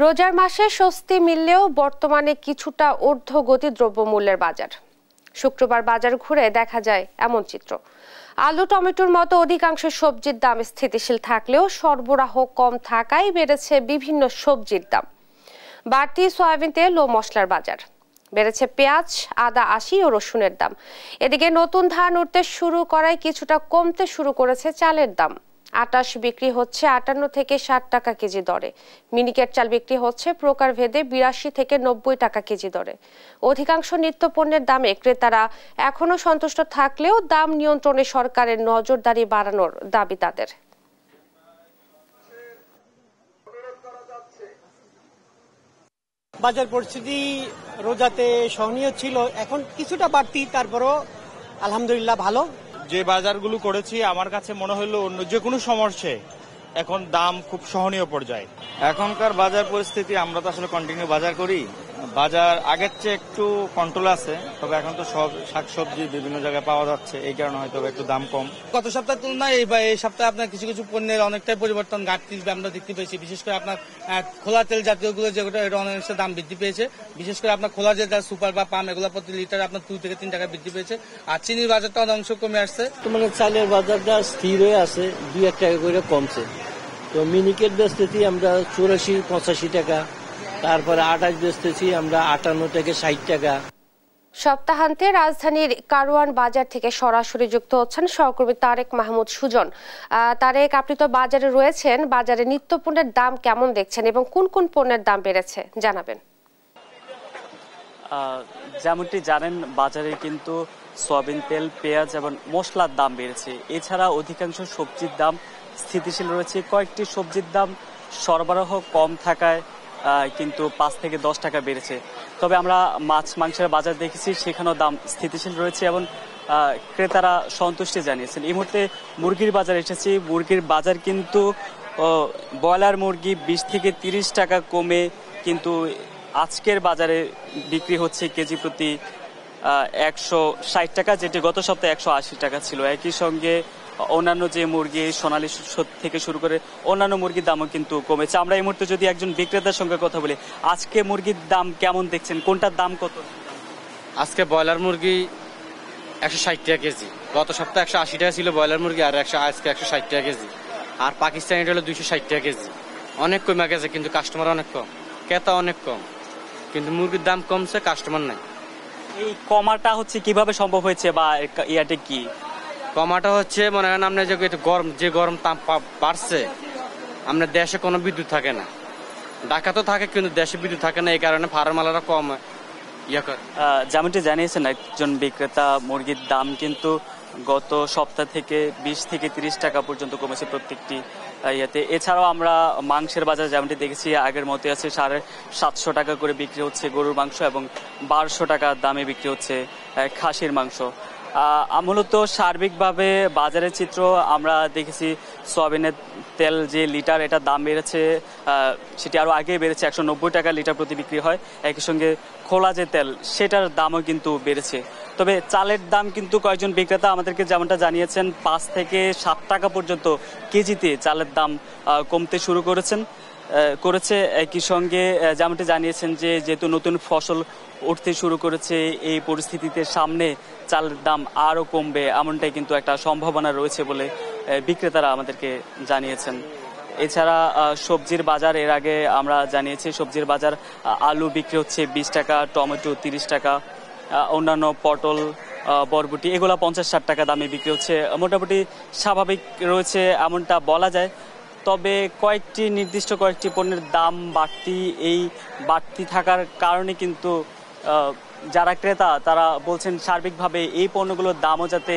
রোজার মাসে স্বস্তি মিললেও বর্তমানে কিছুটা ঊর্ধ্বগতি দ্রব্যমূল্যের বাজার। শুক্রবার বাজার ঘুরে দেখা যায় এমন চিত্র। আলু, টমেটোর মতো অধিকাংশ সবজির দাম স্থিতিশীল থাকলেও সরবরাহ কম থাকায় বেড়েছে বিভিন্ন সবজির দাম। বাড়তি সয়াবিন তেল ও মশলার বাজার। বেড়েছে পেঁয়াজ, আদা, আশি ও রসুনের দাম। এদিকে নতুন ধান উঠতে শুরু করায় কিছুটা কমতে শুরু করেছে চালের দাম। আটাশ বিক্রি হচ্ছে 58 থেকে 60 টাকা কেজি দরে। মিনিকেট চাল বিক্রি হচ্ছে প্রকারভেদে 82 থেকে 90 টাকা কেজি দরে। অধিকাংশ নিত্যপণ্যের দামে ক্রেতারা এখনো সন্তুষ্ট থাকলেও দাম নিয়ন্ত্রণে সরকারের নজরদারি বাড়ানোর দাবি তাদের। বাজার পরিস্থিতি রোজাতে সহনীয় ছিল, এখন কিছুটা বাড়তি, তারপরও আলহামদুলিল্লাহ ভালো। যে বাজারগুলো করেছি আমার কাছে মনে হলো অন্য যে কোনো সমস্যায় এখন দাম খুব সহনীয় পর্যায়ে। এখনকার বাজার পরিস্থিতি, আমরা তো আসলে কন্টিনিউ বাজার করি, বাজার আগের চেয়ে একটু কন্ট্রোল আছে, তবে এখন তো সব শাকসবজি বিভিন্ন জায়গায় পাওয়া যাচ্ছে, এই কারণে হয়তো একটু দাম কম। গত সপ্তাহের তুলনায় এই সপ্তাহে আপনার কিছু কিছু পণ্যের অনেকটাই পরিবর্তন, ঘাটতি আমরা দেখতে পেয়েছি। বিশেষ করে আপনার খোলা তেল জাতীয়গুলো যেগুলো, এটা অনেকটা দাম বৃদ্ধি পেয়েছে। বিশেষ করে আপনার খোলা যে সুপার বা পাম, এগুলো প্রতি লিটার আপনার 2 থেকে 3 টাকা বৃদ্ধি পেয়েছে। আর চিনির বাজারটা অনেক কমে আসছে। মানে চালের বাজারটা স্থির হয়ে আছে, 2-1 টাকা করে কমছে। তো মিনিকেট বেচতেছি আমরা 84-85 টাকা, তারপরে 28 বেচতেছি আমরা 58 থেকে 60 টাকা। সপ্তাহান্তে রাজধানীর কারওয়ান বাজার থেকে সরাসরি যুক্ত হচ্ছেন সহকর্মী তারেক মাহমুদ সুজন। তারেক, আপনি তো বাজারে রয়েছেন, বাজারে নিত্যপণ্যের দাম কেমন দেখছেন এবং কোন কোন পণ্যের দাম বেড়েছে জানাবেন। যেমনটি জানেন, বাজারে কিন্তু সয়াবিন তেল, পেঁয়াজ এবং মশলার দাম বেড়েছে। এছাড়া অধিকাংশ সবজির দাম স্থিতিশীল রয়েছে। কয়েকটি সবজির দাম সরবরাহ কম থাকায় কিন্তু 5 থেকে 10 টাকা বেড়েছে। তবে আমরা মাছ মাংসের বাজার দেখেছি, সেখানেও দাম স্থিতিশীল রয়েছে এবং ক্রেতারা সন্তুষ্টি জানিয়েছেন। এই মুহূর্তে মুরগির বাজার এসেছি। মুরগির বাজার কিন্তু ব্রয়লার মুরগি 20 থেকে 30 টাকা কমে কিন্তু আজকের বাজারে বিক্রি হচ্ছে কেজি প্রতি 160 টাকা, যেটি গত সপ্তাহে 180 টাকা ছিল। একই সঙ্গে অন্যান্য যে মুরগি, সোনালী থেকে শুরু করে অন্যান্য মুরগির দামও কিন্তু কমেছে। আমরা এই মুহূর্তে যদি একজন বিক্রেতার সঙ্গে কথা বলি, আজকে মুরগির দাম কেমন দেখছেন, কোনটার দাম কত? আজকে ব্রয়লার মুরগি 160 টাকা কেজি, গত সপ্তাহে 180 টাকা ছিল ব্রয়লার মুরগি, আর আজকে 160 টাকা কেজি। আর পাকিস্তানি হলো 260 টাকা কেজি। অনেক কমে গেছে, কিন্তু কাস্টমার অনেক কম, ক্রেতা অনেক কম, কিন্তু মুরগির দাম কমছে, কাস্টমার নাই। এই কমাটা হচ্ছে কিভাবে সম্ভব হয়েছে বা ইয়াতে কি কমাটা হচ্ছে, মনে করেন আপনার যে গরম তাপ বাড়ছে, আপনার দেশে কোনো বিদ্যুৎ থাকে না। ঢাকা তো থাকে, কিন্তু দেশে বিদ্যুৎ থাকে না, এই কারণে ফার্মাররা কম করে। যেমনটি জানিয়েছেন একজন বিক্রেতা, মুরগির দাম কিন্তু গত সপ্তাহ থেকে 20 থেকে 30 টাকা পর্যন্ত কমেছে প্রত্যেকটি ইয়েতে। এছাড়াও আমরা মাংসের বাজার যেমনটি দেখেছি আগের মতো আছে, 750 টাকা করে বিক্রি হচ্ছে গরুর মাংস এবং 1200 টাকা দামে বিক্রি হচ্ছে খাসির মাংস। মূলত সার্বিকভাবে বাজারের চিত্র আমরা দেখেছি, সয়াবিনের তেল যে লিটার, এটা দাম বেড়েছে, সেটি আরও আগে বেড়েছে, 190 টাকা লিটার প্রতি বিক্রি হয়। একই সঙ্গে খোলা যে তেল, সেটার দামও কিন্তু বেড়েছে। তবে চালের দাম কিন্তু কয়েকজন বিক্রেতা আমাদেরকে যেমনটা জানিয়েছেন, 5 থেকে 7 টাকা পর্যন্ত কেজিতে চালের দাম কমতে শুরু করেছে। একই সঙ্গে যেমনটি জানিয়েছেন যে যেহেতু নতুন ফসল উঠতে শুরু করেছে, এই পরিস্থিতিতে সামনে চালের দাম আরও কমবে, এমনটাই কিন্তু একটা সম্ভাবনা রয়েছে বলে বিক্রেতারা আমাদেরকে জানিয়েছেন। এছাড়া সবজির বাজার, এর আগে আমরা জানিয়েছি সবজির বাজার, আলু বিক্রি হচ্ছে 20 টাকা, টমেটো 30 টাকা, অন্যান্য পটল, বরবটি এগুলো 50-60 টাকা দামে বিক্রি হচ্ছে। মোটামুটি স্বাভাবিক রয়েছে এমনটা বলা যায়। তবে নির্দিষ্ট কয়েকটি পণ্যের দাম বাড়তি, এই বাড়তি থাকার কারণে কিন্তু যারা ক্রেতা তারা বলছেন সার্বিকভাবে এই পণ্যগুলোর দামও যাতে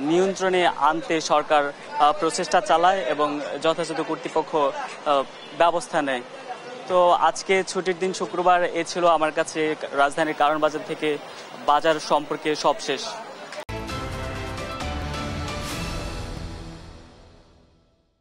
নিয়ন্ত্রণে আনতে সরকার প্রচেষ্টা চালায় এবং যথাযথ কর্তৃপক্ষ ব্যবস্থা নেয়। তো আজকে ছুটির দিন, শুক্রবার, এ ছিল আমার কাছে রাজধানীর কারওয়ান বাজার থেকে বাজার সম্পর্কে সবশেষ।